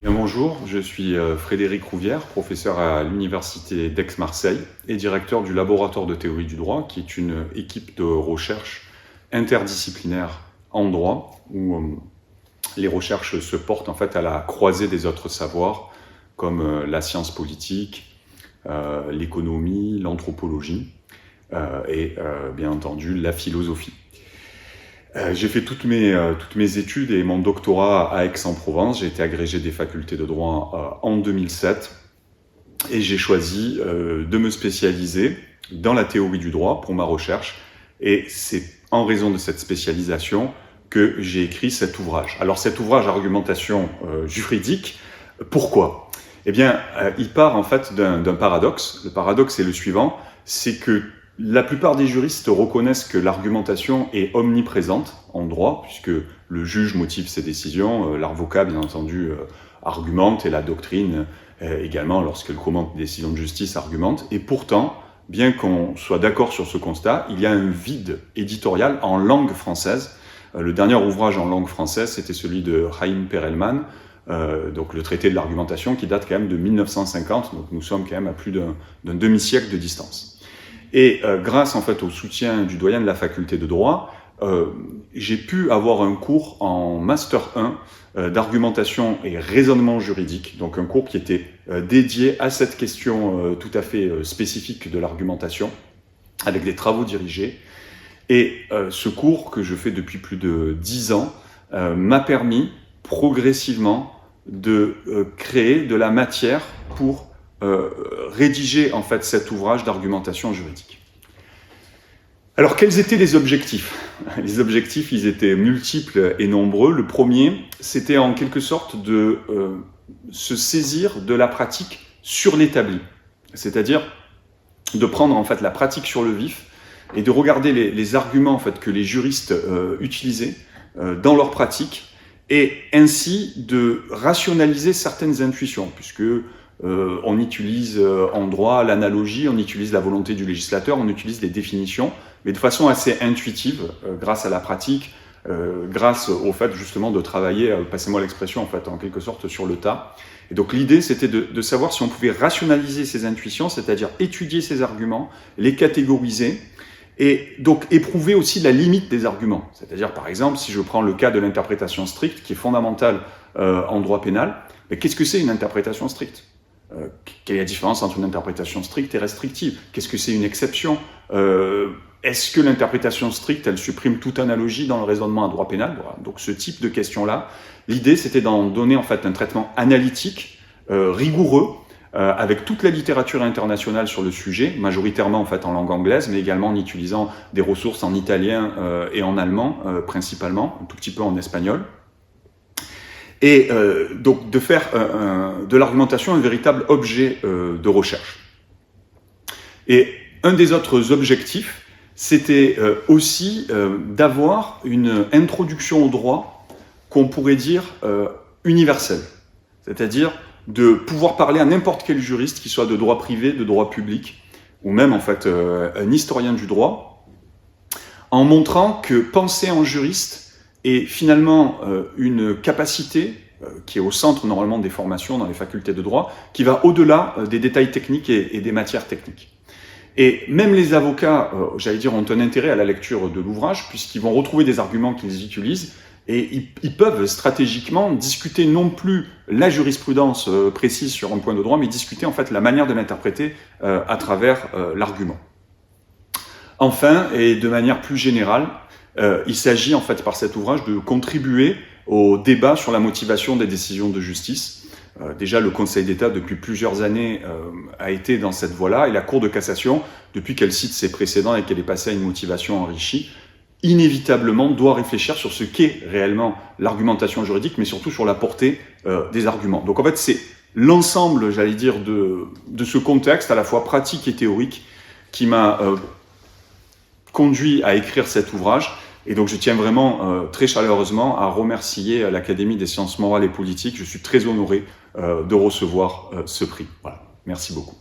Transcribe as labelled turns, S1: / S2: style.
S1: Bien, bonjour, je suis Frédéric Rouvière, professeur à l'Université d'Aix-Marseille et directeur du laboratoire de théorie du droit, qui est une équipe de recherche interdisciplinaire en droit, où les recherches se portent en fait à la croisée des autres savoirs, comme la science politique, l'économie, l'anthropologie et bien entendu la philosophie. J'ai fait toutes mes études et mon doctorat à Aix-en-Provence. J'ai été agrégé des facultés de droit en 2007 et j'ai choisi de me spécialiser dans la théorie du droit pour ma recherche. Et c'est en raison de cette spécialisation que j'ai écrit cet ouvrage. Alors cet ouvrage argumentation juridique, pourquoi ? Eh bien, il part en fait d'un paradoxe. Le paradoxe est le suivant, c'est que la plupart des juristes reconnaissent que l'argumentation est omniprésente en droit, puisque le juge motive ses décisions, l'avocat, bien entendu, argumente, et la doctrine également, lorsqu'elle commente des décisions de justice, argumente. Et pourtant, bien qu'on soit d'accord sur ce constat, il y a un vide éditorial en langue française. Le dernier ouvrage en langue française, c'était celui de Chaim Perelman, donc le traité de l'argumentation, qui date quand même de 1950, donc nous sommes quand même à plus d'un demi-siècle de distance. Et grâce en fait au soutien du doyen de la faculté de droit, j'ai pu avoir un cours en Master 1 d'argumentation et raisonnement juridique, donc un cours qui était dédié à cette question tout à fait spécifique de l'argumentation, avec des travaux dirigés. Et ce cours que je fais depuis plus de 10 ans m'a permis progressivement de créer de la matière pour rédiger en fait cet ouvrage d'argumentation juridique. Alors quels étaient les objectifs ? Les objectifs, ils étaient multiples et nombreux. Le premier, c'était en quelque sorte de se saisir de la pratique sur l'établi, c'est-à-dire de prendre en fait la pratique sur le vif et de regarder les arguments en fait que les juristes utilisaient dans leur pratique et ainsi de rationaliser certaines intuitions, puisque on utilise en droit l'analogie, on utilise la volonté du législateur, on utilise les définitions, mais de façon assez intuitive, grâce à la pratique, grâce au fait justement de travailler, passez-moi l'expression en fait, en quelque sorte sur le tas. Et donc l'idée c'était de savoir si on pouvait rationaliser ces intuitions, c'est-à-dire étudier ces arguments, les catégoriser, et donc éprouver aussi la limite des arguments. C'est-à-dire par exemple, si je prends le cas de l'interprétation stricte, qui est fondamentale en droit pénal, mais qu'est-ce que c'est une interprétation stricte ? Quelle est la différence entre une interprétation stricte et restrictive ? Qu'est-ce que c'est une exception ? Est-ce que l'interprétation stricte, elle supprime toute analogie dans le raisonnement à droit pénal ? Voilà. Donc ce type de questions-là, l'idée c'était d'en donner en fait un traitement analytique, rigoureux, avec toute la littérature internationale sur le sujet, majoritairement en fait en langue anglaise, mais également en utilisant des ressources en italien et en allemand principalement, un tout petit peu en espagnol. Et donc de faire de l'argumentation un véritable objet de recherche. Et un des autres objectifs, c'était aussi d'avoir une introduction au droit qu'on pourrait dire universelle, c'est-à-dire de pouvoir parler à n'importe quel juriste, qu'il soit de droit privé, de droit public, ou même en fait un historien du droit, en montrant que penser en juriste est finalement une capacité qui est au centre normalement des formations dans les facultés de droit, qui va au-delà des détails techniques et des matières techniques. Et même les avocats, j'allais dire, ont un intérêt à la lecture de l'ouvrage, puisqu'ils vont retrouver des arguments qu'ils utilisent, et ils peuvent stratégiquement discuter non plus la jurisprudence précise sur un point de droit, mais discuter en fait la manière de l'interpréter à travers l'argument. Enfin, et de manière plus générale, il s'agit en fait par cet ouvrage de contribuer au débat sur la motivation des décisions de justice. Déjà, le Conseil d'État, depuis plusieurs années, a été dans cette voie-là, et la Cour de cassation, depuis qu'elle cite ses précédents et qu'elle est passée à une motivation enrichie, inévitablement doit réfléchir sur ce qu'est réellement l'argumentation juridique, mais surtout sur la portée des arguments. Donc en fait, c'est l'ensemble, j'allais dire, de ce contexte, à la fois pratique et théorique, qui m'a conduit à écrire cet ouvrage. Et donc je tiens vraiment très chaleureusement à remercier l'Académie des sciences morales et politiques. Je suis très honoré de recevoir ce prix. Voilà. Merci beaucoup.